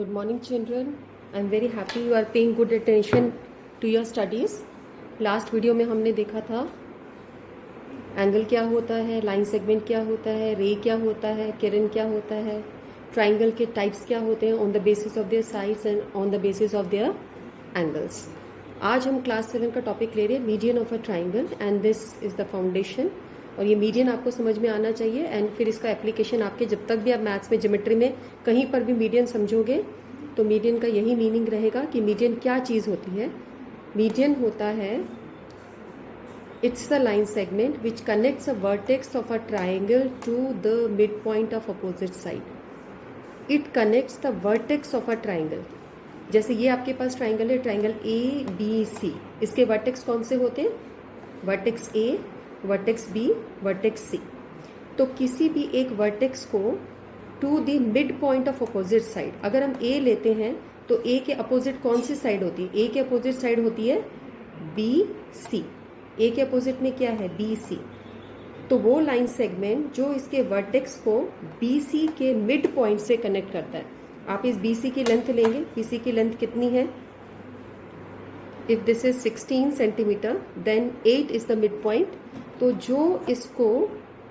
Good morning, children. I am very happy you are paying good attention to your studies. Last video में हमने देखा था angle क्या होता है, लाइन सेगमेंट क्या होता है, रे क्या होता है, किरण क्या होता है, ट्राइंगल के टाइप्स क्या होते हैं on the basis of their sides and on the basis of their angles. आज हम क्लास 7 का टॉपिक ले रहे हैं median of a triangle and this is the foundation. और ये मीडियन आपको समझ में आना चाहिए एंड फिर इसका एप्लीकेशन आपके जब तक भी आप मैथ्स में ज्योमेट्री में कहीं पर भी मीडियन समझोगे तो मीडियन का यही मीनिंग रहेगा कि मीडियन क्या चीज़ होती है. मीडियन होता है it's the line segment which connects a vertex of a triangle to the midpoint of opposite side. It connects the vertex of a triangle. जैसे ये आपके पास ट्राइंगल है, ट्राइंगल ए बी सी. इसके वर्टेक्स कौन से होते हैं? Vertex A, vertex B, vertex C. तो किसी भी एक वर्टेक्स को to the mid point of opposite side, अगर हम ए लेते हैं तो ए के अपोजिट कौन सी साइड होती है? ए के अपोजिट साइड होती है बी सी. ए के अपोजिट में क्या है? B C. तो वो लाइन सेगमेंट जो इसके वर्टेक्स को बी सी के मिड पॉइंट से कनेक्ट करता है. आप इस बी सी की लेंथ लेंगे. बी सी की लेंथ कितनी है? If this is 16 centimetre then 8 is the mid point. तो जो इसको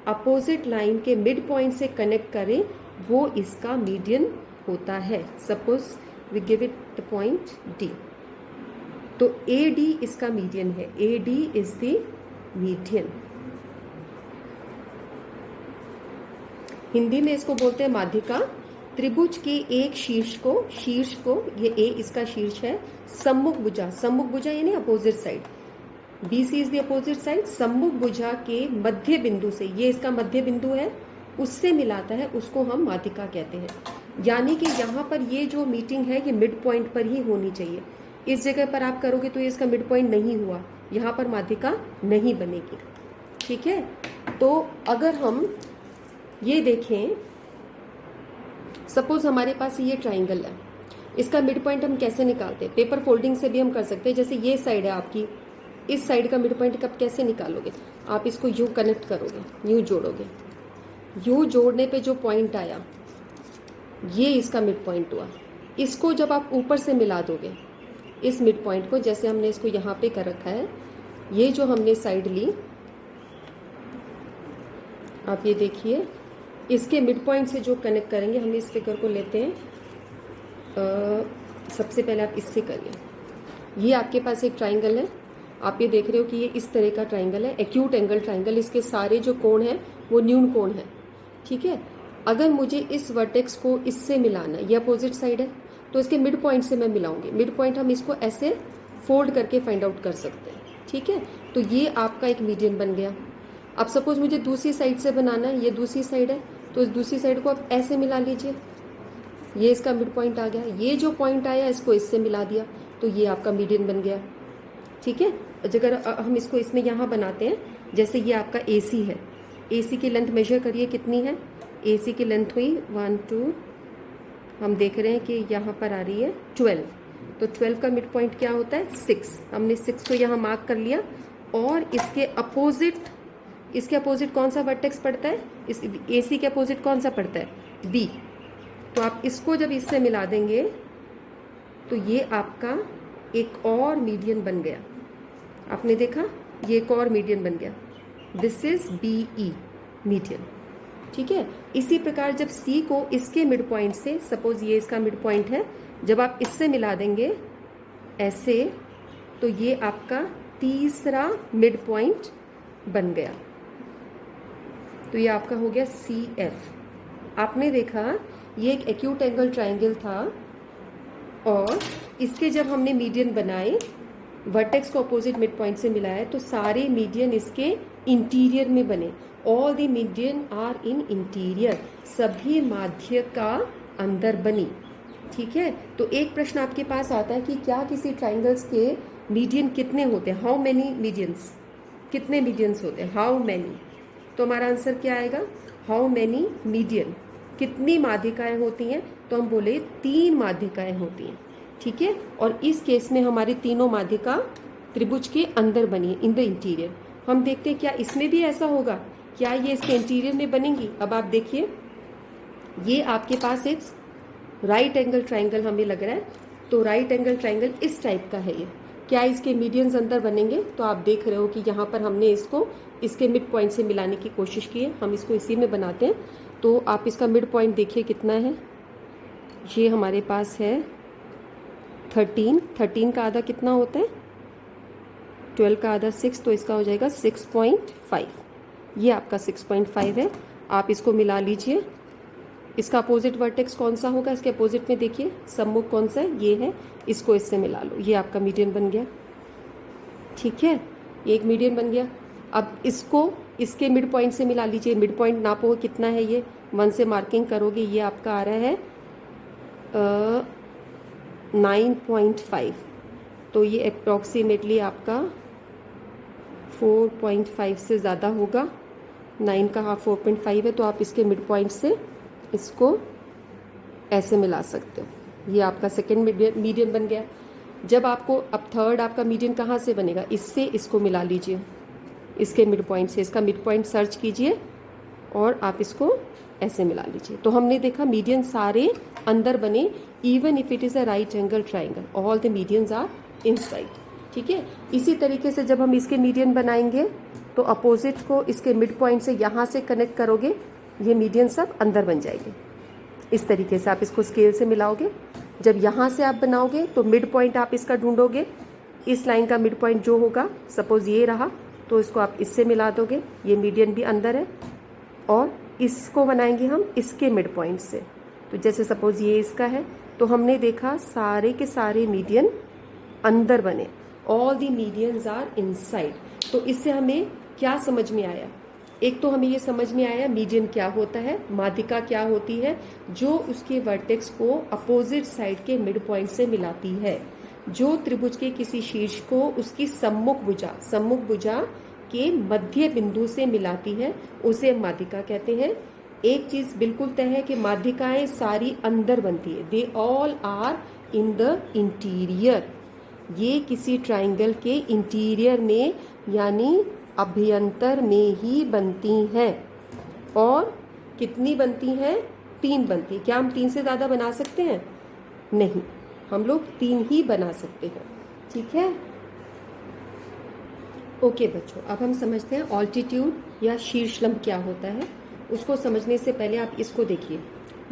अपोजिट लाइन के मिड पॉइंट से कनेक्ट करे वो इसका मीडियन होता है. Suppose we give it the point D. तो ए डी इसका मीडियन है. A D is the median. Hindi में इसको बोलते हैं माध्यिका. त्रिभुज के एक शीर्ष को ये ए इसका शीर्ष है. सम्मुख भुजा यानी opposite side. B C is the opposite side. सम्मुख भुजा के मध्य बिंदु से, ये इसका मध्य बिंदु है, उससे मिलाता है, उसको हम माध्यिका कहते हैं. यानी कि यहाँ पर ये जो मीटिंग है ये मिड पॉइंट पर ही होनी चाहिए. इस जगह पर आप करोगे तो ये इसका मिड पॉइंट नहीं हुआ, यहाँ पर माध्यिका नहीं बनेगी. ठीक है. तो अगर हम ये देखें, सपोज हमारे पास ये ट्राइंगल है, इसका मिड पॉइंट हम कैसे निकालते हैं? पेपर फोल्डिंग से भी हम कर सकते हैं. जैसे ये साइड है आपकी, इस साइड का मिड पॉइंट कब कैसे निकालोगे? आप इसको यूं कनेक्ट करोगे, यूं जोड़ोगे. यूं जोड़ने पे जो पॉइंट आया ये इसका मिड पॉइंट हुआ. इसको जब आप ऊपर से मिला दोगे इस मिड पॉइंट को, जैसे हमने इसको यहाँ पे कर रखा है, ये जो हमने साइड ली, आप ये देखिए, इसके मिड पॉइंट से जो कनेक्ट करेंगे, हम इस फिगर को लेते हैं. सबसे पहले आप इससे करिए. ये आपके पास एक ट्राइंगल है. आप ये देख रहे हो कि ये इस तरह का ट्राइंगल है, एक्यूट एंगल ट्राइंगल. इसके सारे जो कोण हैं वो न्यून कोण है. ठीक है. अगर मुझे इस वर्टेक्स को इससे मिलाना है, ये अपोजिट साइड है, तो इसके मिड पॉइंट से मैं मिलाऊंगी. मिड पॉइंट हम इसको ऐसे फोल्ड करके फाइंड आउट कर सकते हैं. ठीक है. तो ये आपका एक मीडियन बन गया. अब सपोज मुझे दूसरी साइड से बनाना है, ये दूसरी साइड है, तो इस दूसरी साइड को आप ऐसे मिला लीजिए. ये इसका मिड पॉइंट आ गया. ये जो पॉइंट आया इसको इससे मिला दिया, तो ये आपका मीडियन बन गया. ठीक है. अगर हम इसको इसमें यहाँ बनाते हैं, जैसे ये आपका ए सी है, ए सी की लेंथ मेजर करिए कितनी है. ए सी की लेंथ हुई 1 2, हम देख रहे हैं कि यहाँ पर आ रही है 12. तो 12 का मिड पॉइंट क्या होता है? 6. हमने 6 को यहाँ मार्क कर लिया. और इसके अपोजिट कौन सा वर्टेक्स पड़ता है? इस ए सी के अपोजिट कौन सा पड़ता है? बी. तो आप इसको जब इससे मिला देंगे तो ये आपका एक और मीडियन बन गया. आपने देखा, ये एक और मीडियन बन गया. This is B E median. ठीक है. इसी प्रकार जब सी को इसके मिड पॉइंट से, सपोज ये इसका मिड पॉइंट है, जब आप इससे मिला देंगे ऐसे, तो ये आपका तीसरा मिड पॉइंट बन गया. तो ये आपका हो गया सी एफ. आपने देखा ये एक एक्यूट एंगल ट्राइंगल था और इसके जब हमने मीडियन बनाए, वर्टेक्स को अपोजिट मिड पॉइंट से मिलाया, तो सारे मीडियन इसके इंटीरियर में बने. All the median are in interior. सभी माध्यिका अंदर बनी. ठीक है. तो एक प्रश्न आपके पास आता है कि क्या किसी ट्राइंगल्स के मीडियन कितने होते हैं? How many medians? कितने मीडियंस होते हैं? How many. तो हमारा आंसर क्या आएगा? How many median. कितनी माध्यिकाएं होती हैं? तो हम बोले 3 माध्यिकाएं होती हैं. ठीक है. और इस केस में हमारी तीनों माध्यिका त्रिभुज के अंदर बनी है, इन द इंटीरियर. हम देखते हैं क्या इसमें भी ऐसा होगा, क्या ये इसके इंटीरियर में बनेंगी. अब आप देखिए, ये आपके पास एक राइट एंगल ट्राइंगल हमें लग रहा है, तो राइट एंगल ट्राइंगल इस टाइप का है ये। क्या इसके मीडियंस अंदर बनेंगे? तो आप देख रहे हो कि यहाँ पर हमने इसको इसके मिड पॉइंट से मिलाने की कोशिश की है, हम इसको इसी में बनाते हैं। तो आप इसका मिड पॉइंट देखिए कितना है, ये हमारे पास है 13 का आधा कितना होता है, 12 का आधा 6, तो इसका हो जाएगा 6.5। ये आपका 6.5 है। आप इसको मिला लीजिए। इसका अपोजिट वर्टेक्स कौन सा होगा? इसके अपोजिट में देखिए सम्मुख कौन सा है, ये है। इसको इससे मिला लो, ये आपका मीडियन बन गया। ठीक है, ये एक मीडियन बन गया। अब इसको इसके मिड पॉइंट से मिला लीजिए। मिड पॉइंट नापो कितना है, ये 1 से मार्किंग करोगे, ये आपका आ रहा है 9.5। तो ये अप्रॉक्सीमेटली आपका 4.5 से ज़्यादा होगा। 9 का हाफ 4.5 है, तो आप इसके मिड पॉइंट से इसको ऐसे मिला सकते हो। ये आपका सेकेंड मीडियन बन गया। जब आपको अब थर्ड आपका मीडियन कहाँ से बनेगा? इससे इसको मिला लीजिए, इसके मिड पॉइंट से। इसका मिड पॉइंट सर्च कीजिए और आप इसको ऐसे मिला लीजिए। तो हमने देखा मीडियन सारे अंदर बने, even if it is a right angle triangle, all the medians are inside. ठीक है, इसी तरीके से जब हम इसके मीडियन बनाएंगे तो अपोजिट को इसके मिड पॉइंट से यहाँ से कनेक्ट करोगे, ये मीडियन सब अंदर बन जाएंगे। इस तरीके से आप इसको स्केल से मिलाओगे। जब यहाँ से आप बनाओगे तो मिड पॉइंट आप इसका ढूंढोगे। इस लाइन का मिड पॉइंट जो होगा, सपोज ये रहा, तो इसको आप इससे मिला दोगे, ये मीडियन भी अंदर है। और इसको बनाएंगे हम इसके मिड पॉइंट से। तो जैसे सपोज ये इसका है, तो हमने देखा सारे के सारे मीडियन अंदर बने, all the medians are inside. तो इससे हमें क्या समझ में आया? एक तो हमें ये समझ में आया मीडियन क्या होता है, माध्यिका क्या होती है, जो उसके वर्टेक्स को अपोजिट साइड के मिड पॉइंट से मिलाती है, जो त्रिभुज के किसी शीर्ष को उसकी सम्मुख भुजा के मध्य बिंदु से मिलाती है, उसे माध्यिका कहते हैं। एक चीज बिल्कुल तय है कि माध्यिकाएं सारी अंदर बनती है, they all are in the interior. ये किसी ट्राइंगल के इंटीरियर में यानी अभ्यंतर में ही बनती हैं। और कितनी बनती हैं? 3 बनती है। क्या हम 3 से ज़्यादा बना सकते हैं? नहीं, हम लोग 3 ही बना सकते हैं। ठीक है, ओके बच्चों, अब हम समझते हैं ऑल्टीट्यूड या शीर्षलंब क्या होता है। उसको समझने से पहले आप इसको देखिए।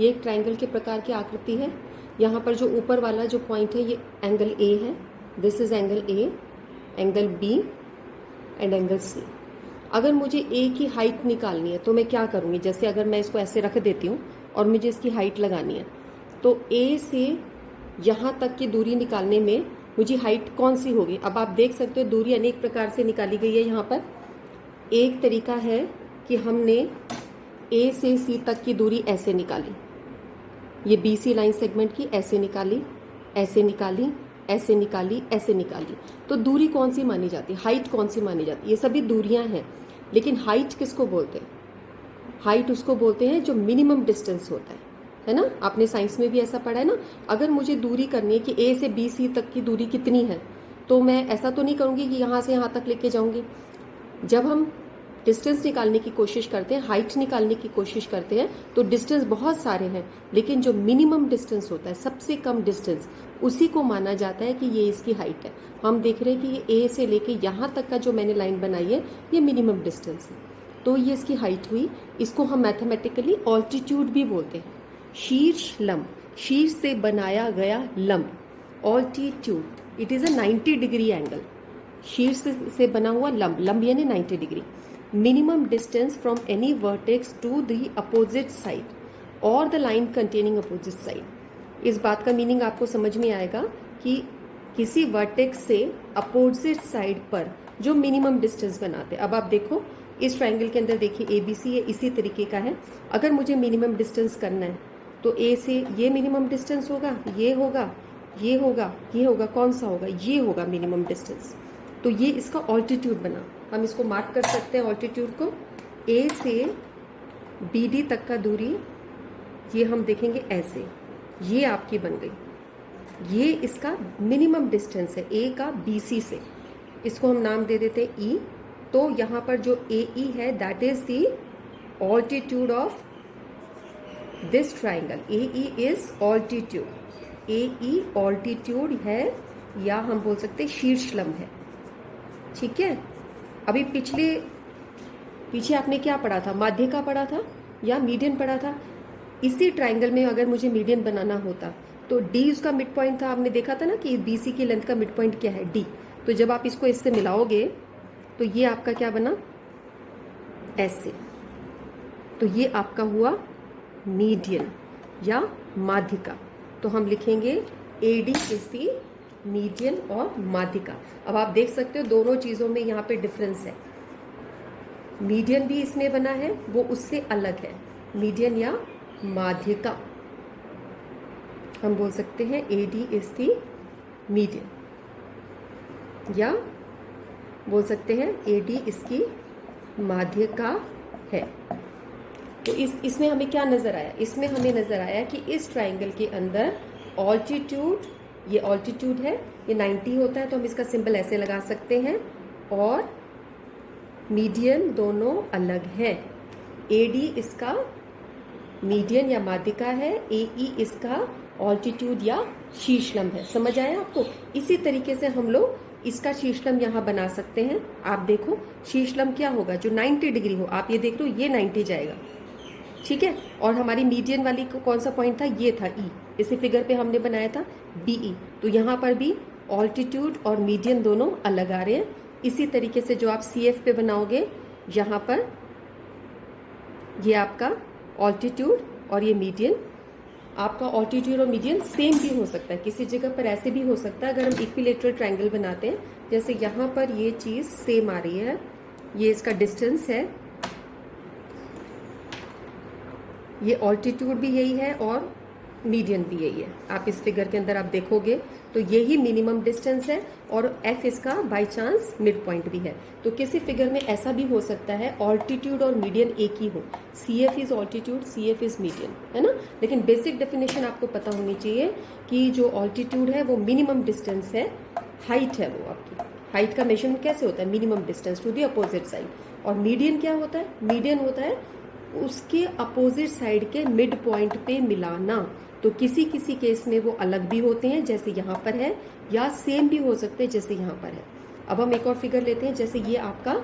ये एक ट्राइंगल के प्रकार की आकृति है। यहाँ पर जो ऊपर वाला जो पॉइंट है, ये एंगल ए है। This is angle A, angle B and angle C. अगर मुझे ए की हाइट निकालनी है तो मैं क्या करूँगी? जैसे अगर मैं इसको ऐसे रख देती हूँ और मुझे इसकी हाइट लगानी है, तो ए से यहाँ तक की दूरी निकालने में मुझे हाइट कौन सी होगी? अब आप देख सकते हो दूरी अनेक प्रकार से निकाली गई है। यहाँ पर एक तरीका है कि हमने ए से सी तक की दूरी ऐसे निकाली, ये बी सी लाइन सेगमेंट की ऐसे निकाली, ऐसे निकाली, ऐसे निकाली, ऐसे निकाली। तो दूरी कौन सी मानी जाती है? हाइट कौन सी मानी जाती है? ये सभी दूरियां हैं, लेकिन हाइट किसको बोलते हैं? हाइट उसको बोलते हैं जो मिनिमम डिस्टेंस होता है ना? आपने साइंस में भी ऐसा पढ़ा है ना। अगर मुझे दूरी करनी है कि ए से बी सी तक की दूरी कितनी है, तो मैं ऐसा तो नहीं करूँगी कि यहाँ से यहाँ तक लेके जाऊँगी। जब हम डिस्टेंस निकालने की कोशिश करते हैं, हाइट निकालने की कोशिश करते हैं, तो डिस्टेंस बहुत सारे हैं, लेकिन जो मिनिमम डिस्टेंस होता है, सबसे कम डिस्टेंस, उसी को माना जाता है कि ये इसकी हाइट है। हम देख रहे हैं कि ये ए से लेके यहाँ तक का जो मैंने लाइन बनाई है, ये मिनिमम डिस्टेंस है, तो ये इसकी हाइट हुई। इसको हम मैथमेटिकली ऑल्टीट्यूड भी बोलते हैं। शीर्ष लंब, शीर्ष से बनाया गया लंब, altitude, it is a 90 degree angle. शीर्ष से बना हुआ लंब, लंब यानी 90 degree. Minimum distance from any vertex to the opposite side और the line containing opposite side. इस बात का मीनिंग आपको समझ में आएगा कि किसी वर्टेक्स से अपोजिट साइड पर जो मिनिमम डिस्टेंस बनाते हैं। अब आप देखो इस ट्राइंगल के अंदर देखिए ए बी सी ये इसी तरीके का है। अगर मुझे मिनिमम डिस्टेंस करना है तो ए से ये मिनिमम डिस्टेंस होगा, ये होगा, ये होगा, ये होगा, कौन सा होगा? ये होगा मिनिमम डिस्टेंस। तो ये इसका ऑल्टीट्यूड बना। हम इसको मार्क कर सकते हैं ऑल्टीट्यूड को। ए से बी डी तक का दूरी, ये हम देखेंगे ऐसे, ये आपकी बन गई। ये इसका मिनिमम डिस्टेंस है ए का बी सी से। इसको हम नाम दे देते हैं ई। तो यहाँ पर जो ए ई है, that is the altitude of this triangle A E is altitude, A E altitude है या हम बोल सकते हैं शीर्ष लंब है। ठीक है, अभी पीछे आपने क्या पढ़ा था, माध्य का पढ़ा था या मीडियन पढ़ा था। इसी ट्राइंगल में अगर मुझे मीडियन बनाना होता तो डी उसका मिड पॉइंट था, आपने देखा था ना कि बीसी की लेंथ का मिड पॉइंट क्या है, डी। तो जब आप इसको इससे मिलाओगे तो ये आपका क्या बना, ऐसे। तो ये आपका हुआ मीडियन या माध्यिका। तो हम लिखेंगे ए डी इज दी मीडियन और माध्यिका। अब आप देख सकते हो दोनों चीज़ों में यहाँ पे डिफरेंस है। मीडियन भी इसमें बना है, वो उससे अलग है, मीडियन या माध्यिका। हम बोल सकते हैं ए डी इज दी मीडियन, या बोल सकते हैं ए डी इसकी माध्यिका है। तो इसमें हमें क्या नज़र आया, इसमें हमें नज़र आया कि इस ट्राइंगल के अंदर ऑल्टीट्यूड, ये ऑल्टीट्यूड है, ये 90 होता है तो हम इसका सिंबल ऐसे लगा सकते हैं, और मीडियन दोनों अलग है। ए डी इसका मीडियन या माध्यिका है, ए ई इसका ऑल्टीट्यूड या शीर्षलंब है। समझ आया आपको? इसी तरीके से हम लोग इसका शीर्षलंब यहाँ बना सकते हैं। आप देखो शीर्षलंब क्या होगा, जो 90 डिग्री हो, आप ये देख लो ये 90 जाएगा, ठीक है। और हमारी मीडियन वाली को कौन सा पॉइंट था, ये था ई, इसी फिगर पे हमने बनाया था बीई। तो यहाँ पर भी ऑल्टीट्यूड और मीडियन दोनों अलग आ रहे हैं। इसी तरीके से जो आप सी एफ पे बनाओगे, यहाँ पर ये आपका ऑल्टीट्यूड और ये मीडियन, आपका ऑल्टीट्यूड और मीडियन सेम भी हो सकता है, किसी जगह पर ऐसे भी हो सकता है। अगर हम इक्विलेटरल ट्रायंगल बनाते हैं, जैसे यहाँ पर ये चीज़ सेम आ रही है, ये इसका डिस्टेंस है, ये ऑल्टीट्यूड भी यही है और मीडियन भी यही है। आप इस फिगर के अंदर आप देखोगे तो यही मिनिमम डिस्टेंस है, और एफ इसका बाय चांस मिड पॉइंट भी है। तो किसी फिगर में ऐसा भी हो सकता है ऑल्टीट्यूड और मीडियन एक ही हो, C F is altitude, C F is median, है ना। लेकिन बेसिक डेफिनेशन आपको पता होनी चाहिए कि जो ऑल्टीट्यूड है वो मिनिमम डिस्टेंस है, हाइट है वो आपकी, हाइट का मेजरमेंट कैसे होता है, minimum distance to the opposite side. और मीडियन क्या होता है, मीडियन होता है उसके अपोजिट साइड के मिड पॉइंट पे मिलाना। तो किसी किसी केस में वो अलग भी होते हैं, जैसे यहाँ पर है, या सेम भी हो सकते हैं जैसे यहाँ पर है। अब हम एक और फिगर लेते हैं, जैसे ये आपका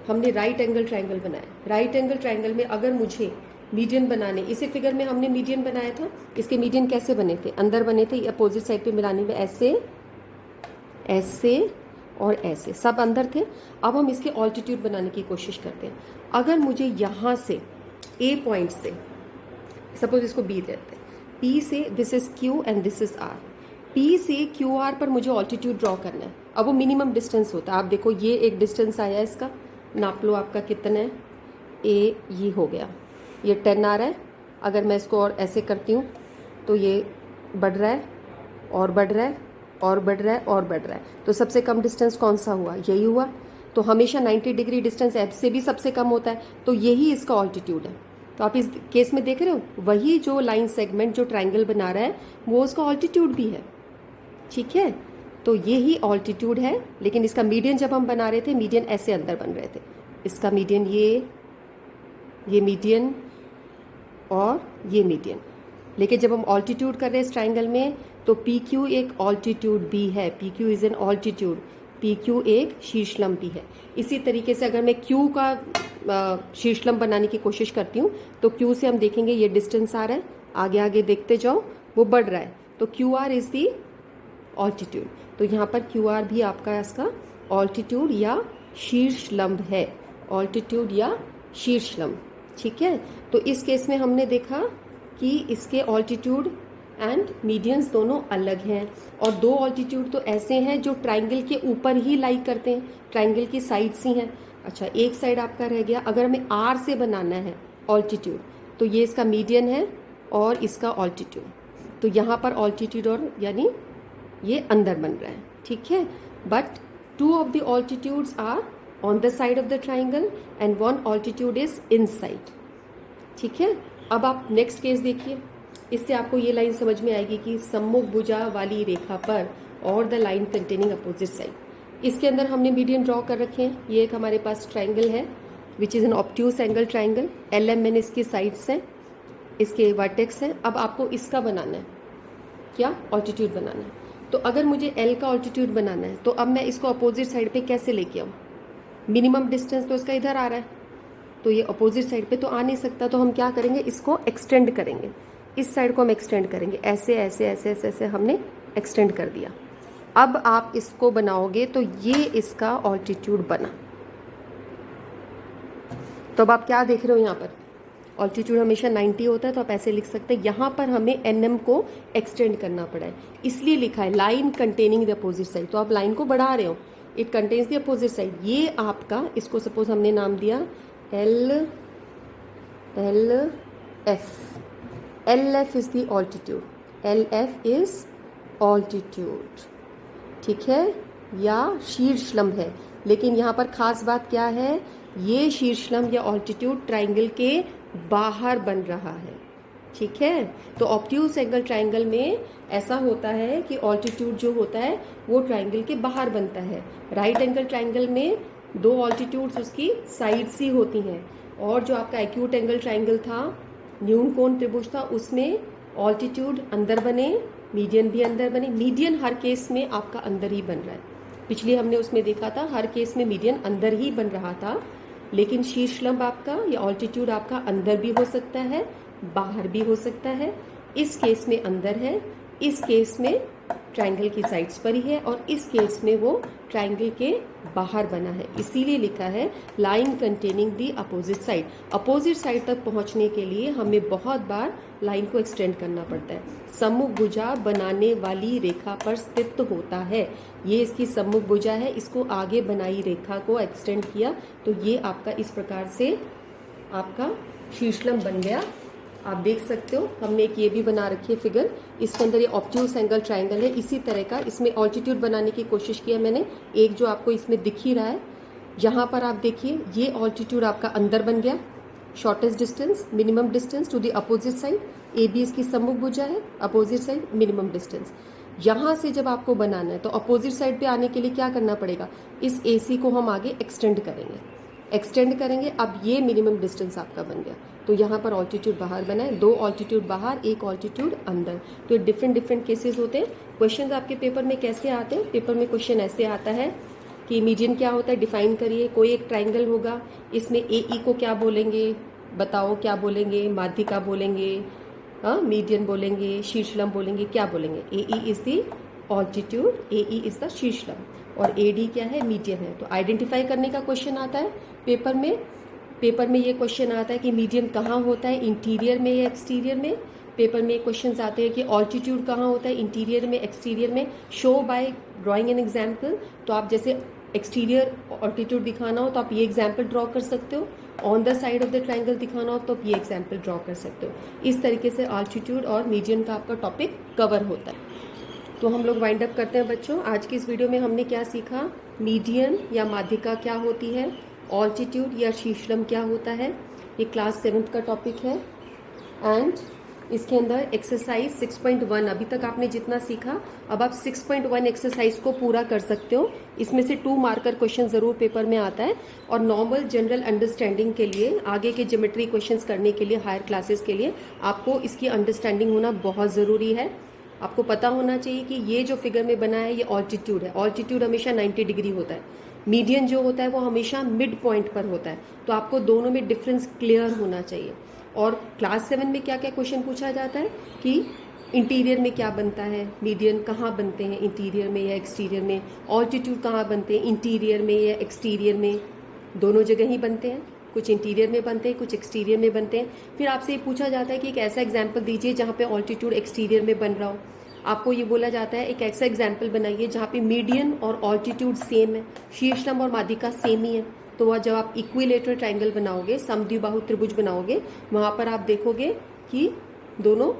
हमने राइट एंगल ट्रायंगल बनाया। राइट एंगल ट्रायंगल में अगर मुझे मीडियन बनाने, इसी फिगर में हमने मीडियन बनाया था, इसके मीडियन कैसे बने थे, अंदर बने थे, अपोजिट साइड पे मिलाने में ऐसे, ऐसे और ऐसे, सब अंदर थे। अब हम इसके ऑल्टीट्यूड बनाने की कोशिश करते हैं। अगर मुझे यहाँ से ए पॉइंट से, सपोज इसको बी देते हैं, पी से this is Q and this is R, P से क्यू आर पर मुझे ऑल्टीट्यूड ड्रॉ करना है। अब वो मिनिमम डिस्टेंस होता है, आप देखो ये एक डिस्टेंस आया, इसका नाप लो आपका कितना है, ए ये हो गया, ये 10 आ रहा है। अगर मैं इसको और ऐसे करती हूँ तो ये बढ़ रहा है और बढ़ रहा है और बढ़ रहा है और बढ़ रहा है। तो सबसे कम डिस्टेंस कौन सा हुआ, यही हुआ। तो हमेशा 90 डिग्री डिस्टेंस एफ से भी सबसे कम होता है, तो यही इसका ऑल्टीट्यूड है। तो आप इस केस में देख रहे हो, वही जो लाइन सेगमेंट जो ट्रायंगल बना रहा है वो उसका ऑल्टीट्यूड भी है, ठीक है। तो ये ही ऑल्टीट्यूड है, लेकिन इसका मीडियन जब हम बना रहे थे, मीडियन ऐसे अंदर बन रहे थे, इसका मीडियन ये मीडियन और ये मीडियन। लेकिन जब हम ऑल्टीट्यूड कर रहे हैं इस ट्रायंगल में, तो पी क्यू एक ऑल्टीट्यूड भी है, P Q is an altitude, P Q एक शीर्षलंब भी है। इसी तरीके से अगर मैं क्यू का शीर्षलंब बनाने की कोशिश करती हूँ, तो क्यू से हम देखेंगे ये डिस्टेंस आ रहा है, आगे आगे देखते जाओ वो बढ़ रहा है, तो Q R is the altitude. तो यहाँ पर क्यू आर भी आपका इसका ऑल्टीट्यूड या शीर्षलंब है, ऑल्टीट्यूड या शीर्षलंब, ठीक है। तो इस केस में हमने देखा कि इसके ऑल्टीट्यूड एंड मीडियंस दोनों अलग हैं, और दो ऑल्टीट्यूड तो ऐसे हैं जो ट्रायंगल के ऊपर ही लाई करते हैं, ट्रायंगल की साइड्स ही हैं। अच्छा, एक साइड आपका रह गया, अगर हमें आर से बनाना है ऑल्टीट्यूड, तो ये इसका मीडियन है और इसका ऑल्टीट्यूड। तो यहाँ पर ऑल्टीट्यूड और यानी ये अंदर बन रहा है, ठीक है। But two of the altitudes are on the side of the triangle and one altitude is inside, ठीक है। अब आप नेक्स्ट केस देखिए, इससे आपको ये लाइन समझ में आएगी कि सम्मुख भुजा वाली रेखा पर और the line containing opposite side, इसके अंदर हमने मीडियन ड्रॉ कर रखे हैं। ये एक हमारे पास ट्राइंगल है which is an obtuse angle triangle, LMN इसकी साइड्स हैं, इसके वर्टेक्स हैं। अब आपको इसका बनाना है, क्या, ऑल्टीट्यूड बनाना है। तो अगर मुझे एल का ऑल्टीट्यूड बनाना है तो अब मैं इसको अपोजिट साइड पे कैसे लेके आऊँ? मिनिमम डिस्टेंस तो इसका इधर आ रहा है, तो ये अपोजिट साइड पे तो आ नहीं सकता, तो हम क्या करेंगे, इसको एक्सटेंड करेंगे। इस साइड को हम एक्सटेंड करेंगे, ऐसे ऐसे ऐसे ऐसे ऐसे हमने एक्सटेंड कर दिया। अब आप इसको बनाओगे तो ये इसका ऑल्टीट्यूड बना। तो अब आप क्या देख रहे हो यहाँ पर, ऑल्टीट्यूड हमेशा 90 होता है, तो आप ऐसे लिख सकते हैं। यहाँ पर हमें एनएम को एक्सटेंड करना पड़ा है, इसलिए लिखा है line containing the opposite side. तो आप लाइन को बढ़ा रहे हो, it contains the opposite side. ये आपका, इसको सपोज हमने नाम दिया L F is the altitude, L F is altitude, ठीक है, या शीर्षलंब है। लेकिन यहाँ पर खास बात क्या है, ये शीर्षलंब या ऑल्टीट्यूड ट्राइंगल के बाहर बन रहा है, ठीक है। तो ऑब्ट्यूज एंगल ट्राइंगल में ऐसा होता है कि ऑल्टीट्यूड जो होता है वो ट्राइंगल के बाहर बनता है। राइट एंगल ट्राइंगल में दो ऑल्टीट्यूड्स उसकी साइड्स ही होती हैं, और जो आपका एक्यूट एंगल ट्राइंगल था, न्यून कोण त्रिभुज था, उसमें ऑल्टीट्यूड अंदर बने, मीडियन भी अंदर बने। मीडियन हर केस में आपका अंदर ही बन रहा है, पिछले हमने उसमें देखा था हर केस में मीडियन अंदर ही बन रहा था। लेकिन शीर्षलंब आपका या ऑल्टीट्यूड आपका अंदर भी हो सकता है, बाहर भी हो सकता है। इस केस में अंदर है, इस केस में ट्राइंगल की साइड्स पर ही है, और इस केस में वो ट्राइंगल के बाहर बना है, इसीलिए लिखा है line containing the opposite side. Opposite side तक पहुंचने के लिए हमें बहुत बार लाइन को एक्सटेंड करना पड़ता है। सम्मुख भुजा बनाने वाली रेखा पर स्थित होता है, ये इसकी सम्मुख भुजा है, इसको आगे बनाई रेखा को एक्सटेंड किया, तो ये आपका इस प्रकार से आपका शीर्षलंब बन गया। आप देख सकते हो, हमने एक ये भी बना रखी है फिगर, इसके अंदर ये ऑब्ट्यूज एंगल ट्राइंगल है, इसी तरह का इसमें ऑल्टीट्यूड बनाने की कोशिश की है मैंने। एक जो आपको इसमें दिख ही रहा है, यहाँ पर आप देखिए, ये ऑल्टीट्यूड आपका अंदर बन गया, shortest distance, minimum distance to the opposite side. A B इसकी सम्मुख भुजा है, अपोजिट साइड मिनिमम डिस्टेंस। यहाँ से जब आपको बनाना है तो अपोजिट साइड पे आने के लिए क्या करना पड़ेगा, इस ए सी को हम आगे एक्सटेंड करेंगे। अब ये मिनिमम डिस्टेंस आपका बन गया, तो यहाँ पर ऑल्टीट्यूड बाहर बना है, दो ऑल्टीट्यूड बाहर, एक ऑल्टीट्यूड अंदर। तो डिफरेंट केसेस होते हैं। क्वेश्चंस आपके पेपर में कैसे आते हैं, पेपर में क्वेश्चन ऐसे आता है कि मीडियन क्या होता है, डिफाइन करिए। कोई एक ट्राइंगल होगा, इसमें ए ई को क्या बोलेंगे, बताओ क्या बोलेंगे, माध्यिका बोलेंगे, मीडियन बोलेंगे, शीर्षलंब बोलेंगे, क्या बोलेंगे। A E is the altitude, A E is the शीर्षलंब, और ए डी क्या है, मीडियन है। तो आइडेंटिफाई करने का क्वेश्चन आता है पेपर में ये क्वेश्चन आता है कि मीडियन कहाँ होता है, इंटीरियर में या एक्सटीरियर में। पेपर में क्वेश्चन आते हैं कि ऑल्टीट्यूड कहाँ होता है, इंटीरियर में, एक्सटीरियर में। Show by drawing an example, तो आप जैसे एक्सटीरियर ऑल्टीट्यूड दिखाना हो तो आप ये एग्जाम्पल ड्रॉ कर सकते हो, on the side of the triangle दिखाना हो तो आप ये एग्जाम्पल ड्रॉ कर सकते हो। इस तरीके से ऑल्टीट्यूड और मीडियन का आपका टॉपिक कवर होता है। तो हम लोग वाइंड अप करते हैं बच्चों। आज की इस वीडियो में हमने क्या सीखा, मीडियन या माध्यिका क्या होती है, ऑल्टीट्यूड या शीर्षलंब क्या होता है, ये क्लास 7th का टॉपिक है। एंड इसके अंदर एक्सरसाइज 6.1 अभी तक आपने जितना सीखा, अब आप 6.1 एक्सरसाइज को पूरा कर सकते हो। इसमें से 2 मार्कर क्वेश्चन ज़रूर पेपर में आता है, और नॉर्मल जनरल अंडरस्टैंडिंग के लिए, आगे के ज्योमेट्री क्वेश्चंस करने के लिए, हायर क्लासेस के लिए आपको इसकी अंडरस्टैंडिंग होना बहुत ज़रूरी है। आपको पता होना चाहिए कि ये जो फिगर में बना है ये ऑल्टीट्यूड है। ऑल्टीट्यूड हमेशा 90 डिग्री होता है, मीडियन जो होता है वो हमेशा मिड पॉइंट पर होता है। तो आपको दोनों में डिफरेंस क्लियर होना चाहिए। और क्लास 7 में क्या क्या क्वेश्चन पूछा जाता है कि इंटीरियर में क्या बनता है, मीडियन कहाँ बनते हैं, इंटीरियर में या एक्सटीरियर में, ऑल्टीट्यूड कहाँ बनते हैं, इंटीरियर में या एक्सटीरियर में, दोनों जगह ही बनते हैं, कुछ इंटीरियर में बनते हैं, कुछ एक्सटीरियर में बनते हैं। फिर आपसे ये पूछा जाता है कि एक ऐसा एग्जाम्पल दीजिए जहाँ पे ऑल्टीट्यूड एक्सटीरियर में बन रहा हो। आपको ये बोला जाता है एक ऐसा एग्जाम्पल बनाइए जहाँ पे मीडियन और ऑल्टीट्यूड सेम है, शीर्षलंब और माध्यिका सेम ही है। तो वह जब आप इक्विलेटरल ट्राइंगल बनाओगे, समद्विबाहु त्रिभुज बनाओगे, वहाँ पर आप देखोगे कि दोनों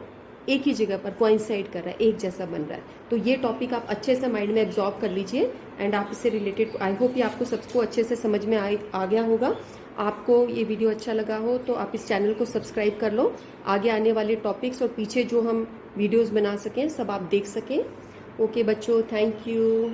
एक ही जगह पर कोइंसाइड कर रहा है, एक जैसा बन रहा है। तो ये टॉपिक आप अच्छे से माइंड में एब्जॉर्ब कर लीजिए। एंड आप इससे रिलेटेड, आई होप ये आपको सबको अच्छे से समझ में आ गया होगा। आपको ये वीडियो अच्छा लगा हो तो आप इस चैनल को सब्सक्राइब कर लो, आगे आने वाले टॉपिक्स और पीछे जो हम वीडियोस बना सकें सब आप देख सकें। ओके बच्चों, थैंक यू।